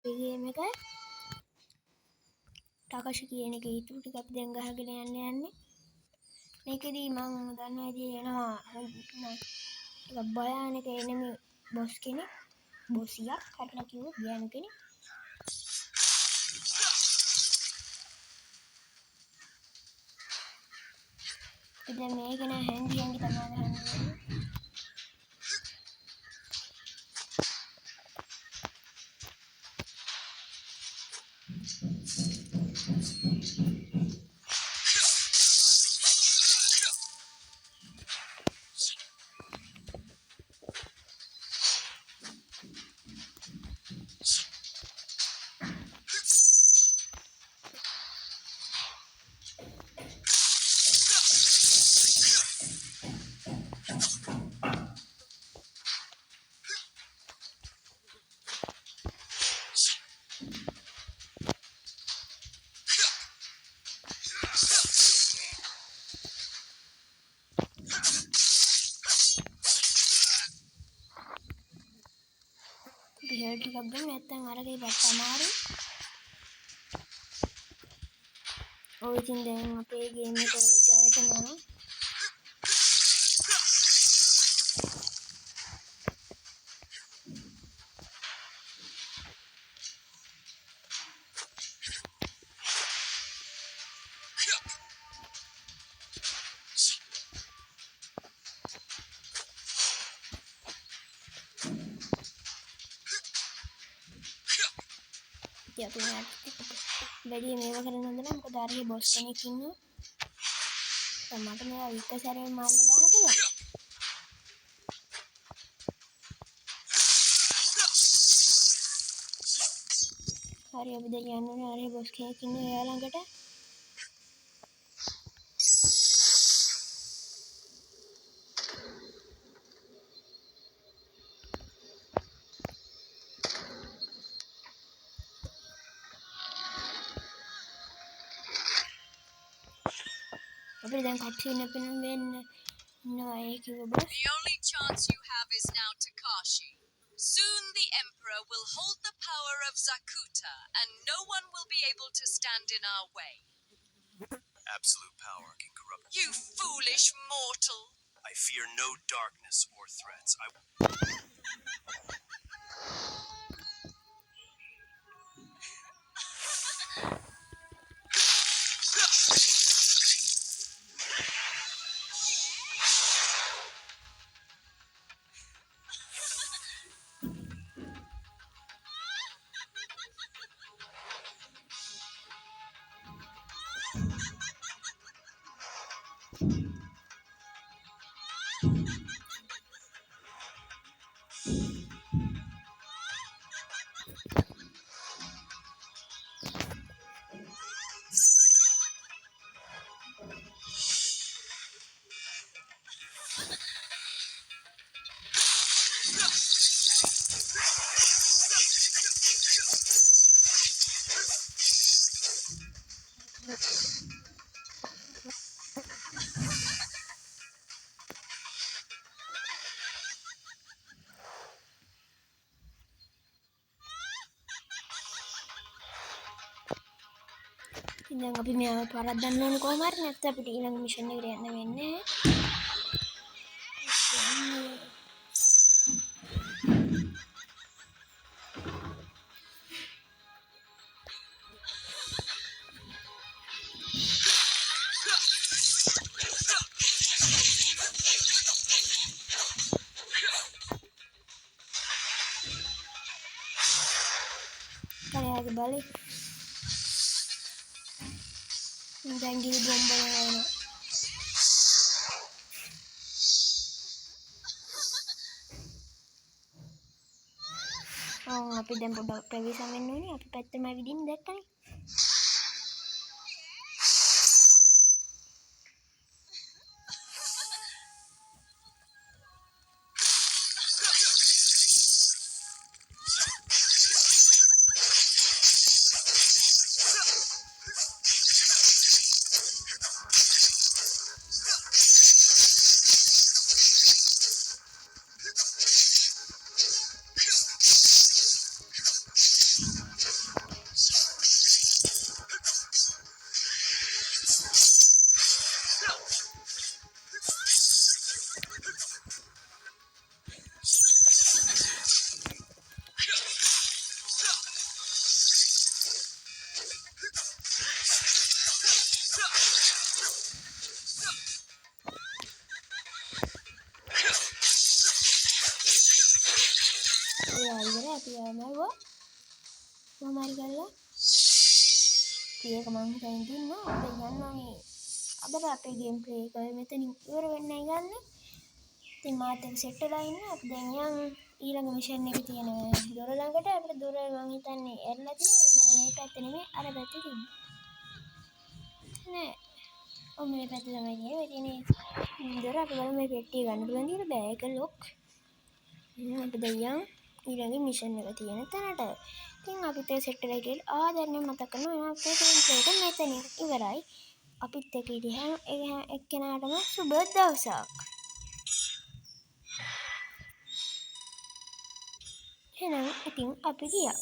අපේ ගේම් එක ටකෂ කියන එක ඊටු ටික අපි දැන් ගහගෙන යන්නේ. මේකෙදී මම දන්නවා ඉතින් එනවා ටිකක් භයානක එනිමි බොස් කෙනෙක්. බොසියක් හරියට කිව්වොත් ගෑනු කෙනෙක්. ඉතින් මේක නේ හැංගි තමයි ගහන්නේ. හෙඩ් ටිකක් ගමු නැත්නම් අරගේ බත් අමාරු. ඔය ඉතින් දැන් අපේ ගේම් එක ජයට යනවා. ඉතින් අපි වැඩි මේව කරන්න හොඳ නැහැ. මොකද අරගේ බොස් කෙනෙක් ඉන්නවා. දැන් මට මේවා එක සැරේ මාරලා දාන්න පුළුවන්. හරි අපි දැන් යන්න ඕනේ අරගේ බොස් කෙනෙක් ඉන්නවා එයා ළඟට. අපිට දැන් කට්ටිය වෙන්න ඉන්නවා ඒ කිව්ව boss. The only chance you have is now Takashi. Soon the Emperor will hold the power of Zakuta, and no one will be able to stand in our way. Absolute power can corrupt. You foolish mortal! I fear no darkness or threats. ඉතින් අපි මෙයාව පරද්දන්න ඕනේ කොහොම හරි නැත්නම් අපිට ඊළඟ mission එකට යන්න වෙන්නේ. Kayak balik. දැන් ගිහි බොම්බ යනවා. අපි දැන් පොඩ්ඩක් ප්‍රවේශම් වෙන්න ඕනේ. අපි පැත්තම ඇවිදින්න දැක්කනේ. මොමාරි කරලා ඒක මං හිතන්නේ දුන්නා. අපිට යනවා මේ අදට අපේ ගේම් ප්ලේ එක මෙතනින් ඉවර වෙන්නයි ගන්න. ඉතින් මාත් එක්ක සෙට් වෙලා ඉන්න. අපි දැන් යන් ඊළඟ මිෂන් එකේ තියෙන දොර ළඟට. අපිට දොර මං හිතන්නේ ඇරලා තියෙනවා. මේ පැත්තේ නෙමෙයි අර පැත්තේ තිබ්බා. නෑ. මේ පැත්තේ තමයි තියෙන්නේ. දොර අපි බලමු මේ පෙට්ටිය ගන්න පුළුවන් කියලා. බෑ ඒක ලොක්. අපි දැන් යන් ඊළඟ මිෂන් එක තියෙන තැනට. ඉතින් අපිත් ඒක සෙට් වෙලා කියලා දැන් මම මතක් කරනවා අපේ ගේම් ප්ලේ එක මෙතනින් ඉවරයි. අපිත් එක්ක ඉඳි හැම එක්කෙනාටම සුබ දවසක්. එහෙනම් ඉතින් අපි ගියා.